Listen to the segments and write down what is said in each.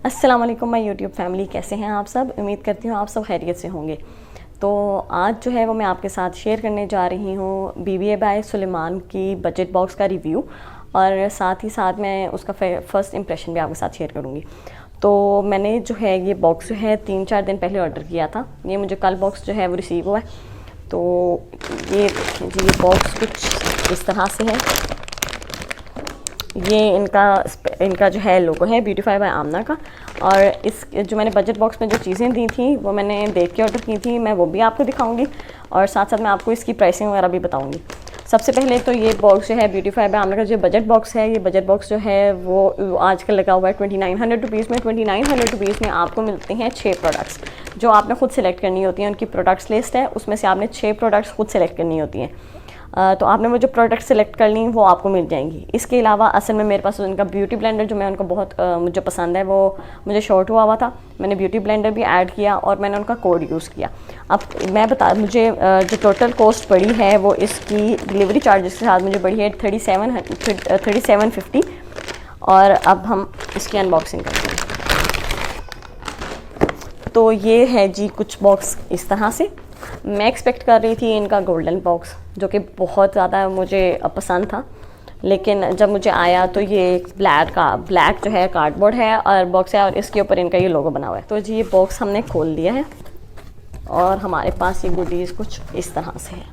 अस्सलाम वालेकुम my YouTube family, कैसे हैं आप सब। उम्मीद करती हूँ आप सब खैरियत से होंगे। तो आज जो है वो मैं आपके साथ शेयर करने जा रही हूँ बीबीए बाय सुलेमान की बजट बॉक्स का रिव्यू, और साथ ही साथ मैं उसका फ़र्स्ट इंप्रेशन भी आपके साथ शेयर करूँगी। तो मैंने जो है ये बॉक्स जो है 3-4 दिन पहले ऑर्डर किया था। ये मुझे कल बॉक्स जो है वो रिसीव हुआ है। तो ये देखें जी, ये बॉक्स कुछ इस तरह से है। ये इनका जो है लोगो है ब्यूटीफाई बाय आमना का। और इस जो मैंने बजट बॉक्स में जो चीज़ें दी थी वो मैंने देख के ऑर्डर की थी, मैं वो भी आपको दिखाऊंगी और साथ साथ मैं आपको इसकी प्राइसिंग वगैरह भी बताऊंगी। सबसे पहले तो ये बॉक्स जो है ब्यूटीफाई बाय आमना का जो बजट बॉक्स है, ये बजट बॉक्स जो है वो आजकल लगा हुआ है 2900 रुपीज़ में। 2900 रुपीज़ में आपको मिलते हैं 6 प्रोडक्ट्स जो आपने खुद सेलेक्ट करनी होती हैं। उनकी प्रोडक्ट्स लिस्ट है, उसमें से आपने 6 प्रोडक्ट्स खुद सेलेक्ट करनी होती हैं। तो आपने वो जो प्रोडक्ट सेलेक्ट कर ली वो आपको मिल जाएंगी। इसके अलावा असल में मेरे पास उनका ब्यूटी ब्लेंडर जो मैं उनको बहुत मुझे पसंद है, वो मुझे शॉर्ट हुआ था। मैंने ब्यूटी ब्लेंडर भी ऐड किया और मैंने उनका कोड यूज़ किया। अब मुझे जो टोटल कॉस्ट पड़ी है वो इसकी डिलीवरी चार्जेस के साथ मुझे पड़ी है 3750। और अब हम इसकी अनबॉक्सिंग करते हैं। तो ये है जी कुछ बॉक्स इस तरह से। मैं एक्सपेक्ट कर रही थी इनका गोल्डन बॉक्स, जो कि बहुत ज़्यादा मुझे पसंद था, लेकिन जब मुझे आया तो ये ब्लैक जो है कार्डबोर्ड है और बॉक्स है, और इसके ऊपर इनका ये लोगो बना हुआ है। तो जी ये बॉक्स हमने खोल दिया है और हमारे पास ये गुडीज़ कुछ इस तरह से है।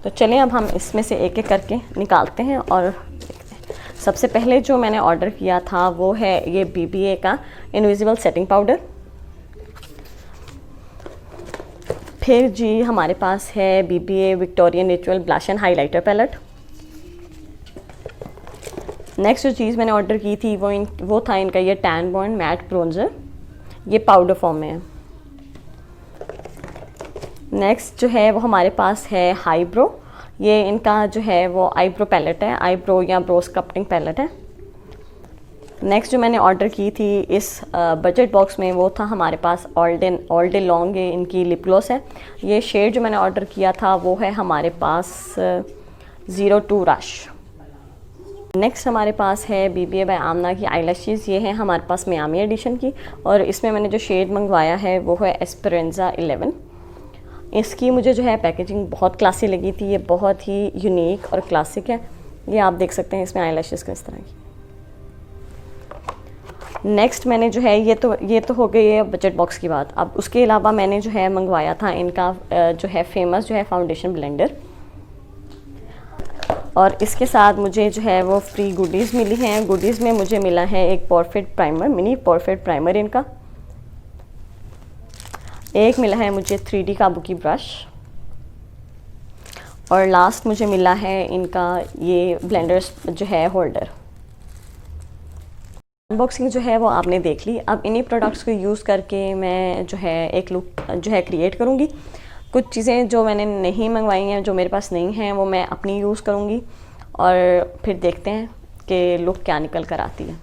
तो चलें अब हम इसमें से एक एक करके निकालते हैं और देखते हैं। सबसे पहले जो मैंने ऑर्डर किया था वो है ये BBA का इनविजिबल सेटिंग पाउडर। फिर जी हमारे पास है BBA Victorian natural blush and highlighter palette. Next जो चीज़ मैंने ऑर्डर की थी वो था इनका ये टैन बॉन्ड मैट ब्रोंजर, ये पाउडर फॉर्म में है। नेक्स्ट जो है वो हमारे पास है हाईब्रो। ये इनका जो है वो आईब्रो पैलेट है, आईब्रो या ब्रो स्कल्पटिंग पैलेट है। नेक्स्ट जो मैंने ऑर्डर की थी इस बजट बॉक्स में वो था हमारे पास ऑल डे लॉन्ग, ये इनकी लिप ग्लॉस है। ये शेड जो मैंने ऑर्डर किया था वो है हमारे पास 02 रश। नेक्स्ट हमारे पास है BBA बाय आमना की आईलैशेस। ये है हमारे पास मियामी एडिशन की, और इसमें मैंने जो शेड मंगवाया है वो है एस्पेरेंजा 11। इसकी मुझे जो है पैकेजिंग बहुत क्लासी लगी थी। ये बहुत ही यूनिक और क्लासिक है। ये आप देख सकते हैं इसमें आईलैशेस किस तरह की। नेक्स्ट मैंने जो है ये तो हो गई है बजट बॉक्स की बात। अब उसके अलावा मैंने जो है मंगवाया था इनका जो है फेमस जो है फाउंडेशन ब्लेंडर, और इसके साथ मुझे जो है वो फ्री गुडीज़ मिली हैं। गुडीज़ में मुझे मिला है एक perfect primer, mini perfect primer इनका। एक मिला है मुझे 3D काबुकी ब्रश, और लास्ट मुझे मिला है इनका ये ब्लेंडर्स जो है होल्डर। अनबॉक्सिंग जो है वो आपने देख ली। अब इन्हीं प्रोडक्ट्स को यूज़ करके मैं जो है एक लुक जो है क्रिएट करूँगी। कुछ चीज़ें जो मैंने नहीं मंगवाई हैं, जो मेरे पास नहीं हैं, वो मैं अपनी यूज़ करूँगी और फिर देखते हैं कि लुक क्या निकल कर आती है।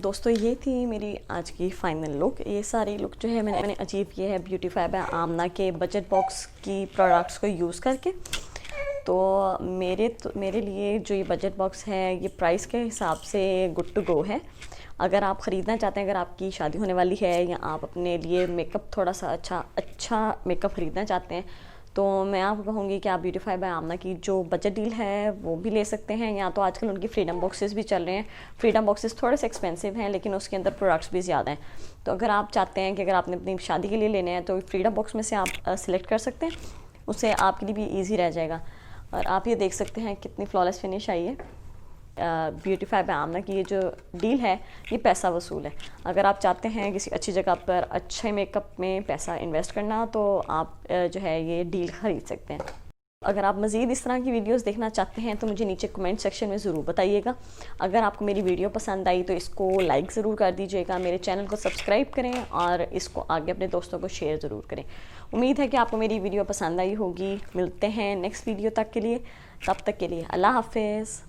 दोस्तों ये थी मेरी आज की फ़ाइनल लुक। ये सारी लुक जो है मैंने अचीव किए है ब्यूटीफाई बाय आमना के बजट बॉक्स की प्रोडक्ट्स को यूज़ करके। तो मेरे लिए जो ये बजट बॉक्स है ये प्राइस के हिसाब से गुड टू गो है। अगर आप ख़रीदना चाहते हैं, अगर आपकी शादी होने वाली है या आप अपने लिए मेकअप थोड़ा सा अच्छा मेकअप ख़रीदना चाहते हैं, तो मैं आपको कहूँगी कि आप ब्यूटीफाई बाय आमना की जो बजट डील है वो भी ले सकते हैं, या तो आजकल उनकी फ्रीडम बॉक्सेस भी चल रहे हैं। फ्रीडम बॉक्सेस थोड़े से एक्सपेंसिव हैं लेकिन उसके अंदर प्रोडक्ट्स भी ज़्यादा हैं। तो अगर आप चाहते हैं कि अगर आपने अपनी शादी के लिए लेने हैं तो फ्रीडम बॉक्स में से आप सिलेक्ट कर सकते हैं, उससे आपके लिए भी ईजी रह जाएगा। और आप ये देख सकते हैं कितनी फ्लॉलेस फिनिश आई है। ब्यूटीफाई बाय आमना की ये जो डील है ये पैसा वसूल है। अगर आप चाहते हैं किसी अच्छी जगह पर अच्छे मेकअप में पैसा इन्वेस्ट करना तो आप जो है ये डील ख़रीद सकते हैं। अगर आप मज़ीद इस तरह की वीडियोस देखना चाहते हैं तो मुझे नीचे कमेंट सेक्शन में ज़रूर बताइएगा। अगर आपको मेरी वीडियो पसंद आई तो इसको लाइक ज़रूर कर दीजिएगा, मेरे चैनल को सब्सक्राइब करें और इसको आगे अपने दोस्तों को शेयर ज़रूर करें। उम्मीद है कि आपको मेरी वीडियो पसंद आई होगी। मिलते हैं नेक्स्ट वीडियो तक के लिए, तब तक के लिए अल्लाह हाफिज़।